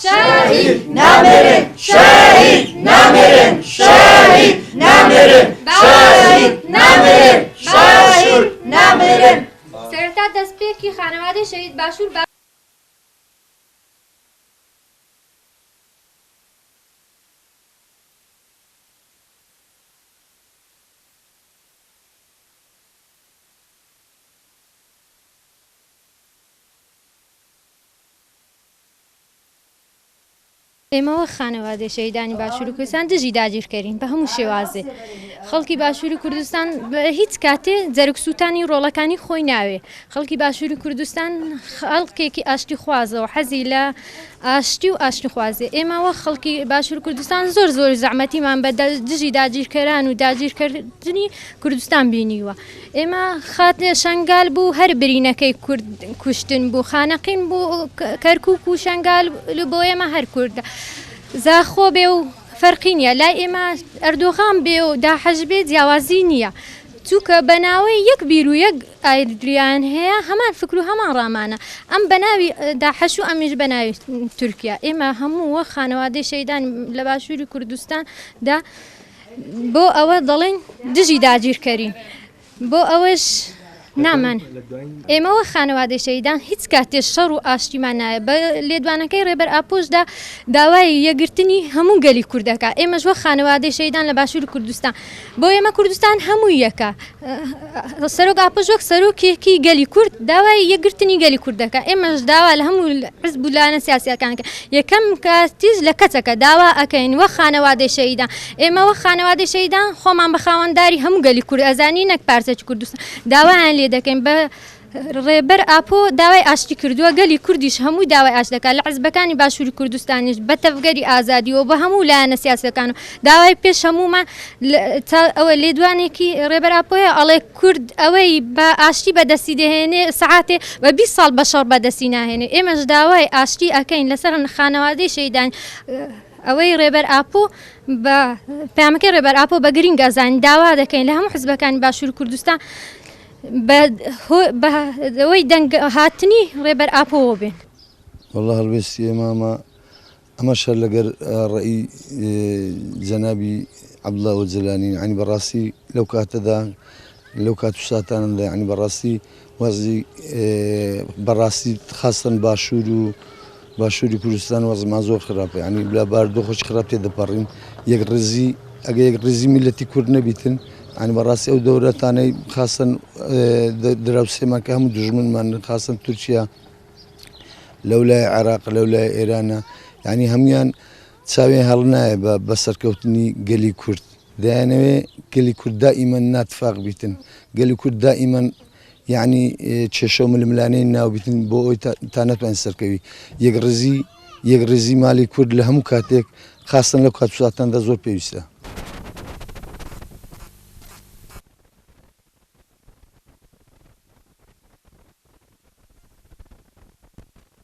شهید نمیریم، شهید نمیریم، شهید نمیریم، شهید نمیریم، شهید نمیریم. سرتا دەستپێکی خانەوادەی شەهید باشوور ئێمەوە خانەوادەی شەهیدانی باشوور و کوردستان دژی داگیرکەرین بە هەموو شێوازێ. خەڵکی باشووری کوردستان هیچ کاتێ جەرگسووتانی ڕۆڵەکانی خۆی ناوێ. خەڵکی باشووری کوردستان خەڵکێکی ئاشتی خوازەوە، حەزی لە ئاشتی و ئاشتی خوازێ. ئێمەوە خەڵکی باشوور کوردستان زۆر زەحمەتیمان بە دژی داگیرکەران و داگیرکردنی کوردستان بینیوە. ئێمە خاتێ شەنگال بوو هەر برینەکەی کورد کوشتن بوو، خانەقین بوو کەرکووک و شەنگال بۆ ئێمە هەر کووردە. زاخۆ بێ و فەرقی نییە، لای ئێمە ئەردۆغان بێ و داحەش بێ جیاوازی نییە. چووکە بەناوی یەک بیر و یەک ئایدریان هەیە، هەمان فکر و هەمان ڕامانە. ئەم بەناوی داحەش و ئەمیش بەناوی تورکیا. ئێمە هەمووە خانەوادەی شەهیدان لە باشووری کوردستاندا بۆ ئەوە دەڵێن دژی داگیرکەرین. بۆ ئەوەش نامان ئێمەوە خانەوادەی شەهیدان هیچ کاتێ شەڕ و ئاشتیمان نایە. بە لێدوانەکەی ڕێبەر ئاپۆشدا داوای یەکگرتنی هەموو گەلی کوردەکە. ئێمەش وە خانەوادەی شەهیدان لە باشووری کوردستان بۆ ئێمە کوردستان هەموو یەکە. سەرۆک ئاپۆش وەک سەرۆکێکی گەلی کورد داوای یەکگرتنی گەلی کوردەکە. ئێمەش داوا لە هەموو حزب و لایەنە سیاسیەکانکە یەکەم کاتیش لە کەچەکە داوا ئەکەین وە خانەوادەی شەهیدان. ئێمە وە خانەوادەی شەهیدان خۆمان بە خاوەنداری هەموو گەلی کورد ئەزانی نەک پارچەی کوردستان داوایان لێ دەکەین. بە ڕێبەر ئاپۆ داوای ئاشتی کردووە، گەلی کوردیش هەمووی داوای ئاش دەکات لە حزبەکانی باشووری کوردستانیش بە تەفگەری ئازادیەوە بە هەموو لایەنە سیاسەکان و داوای پێش هەمومان ئەوە لێدوانێکی ڕێبەر ئاپۆیە ئەڵێ کورد ئەوەی بە ئاشتی بەدەستی دەهێنێ سەعاتێ بە 20 ساڵ بە شەڕ بەدەستی ناهێنێ. ئێمەش داوای ئاشتی ئەکەین لەسەر خانەوادەی شەهیدان. ئەوەی ڕێبەر ئاپۆ بە پامەکەی ڕێبەر ئاپۆ بە گرنگ ئەزانین داوا دەکەین لە هەموو حزبەکانی باشووری کوردستان بەەوەی دەنگ هاتنی ڕێبەر ئاپۆوە بێن. والله هەڵوێستی ئەمە شەر لەگەر ڕێی جەنابی عەبدوڵڵا ئۆجەلانی عنی بەڕاستی لەو کاتەدا لەو کات و ساتاندا عنی بەڕاستی وەزی بەڕاستی خاستن باشووری کوردستان وەزمان زۆر خراپە. ینی بلا باردۆ خۆش خراپ تێ دەپەڕین. یەک ڕێزی ئەگە یەک ڕێزی میلەتی کورد نەبیتن عنی بەڕاستی ئەو دەورەتانەی خاستن دراوسێمان کە هەموو دژمنمان خاستن تورکیا لەولای عێراق لەولای ئێرانە ینی هەمویان چاوێ هەڵ نایە بە سەرکەوتنی گەلی کورد. دایانەوێ گەلی کورد دائیمەن ناتفاق بیتن، گەلی کورد دائیمەن یعنی کێشە و ململانەی ناو بیتن بۆ ئەوی تا نەتوانین سەرکەوی. یەک ڕێزی مالی کورد لە هەموو کاتێک خاستن لەو کات و ساتاندا زۆر پێویستە.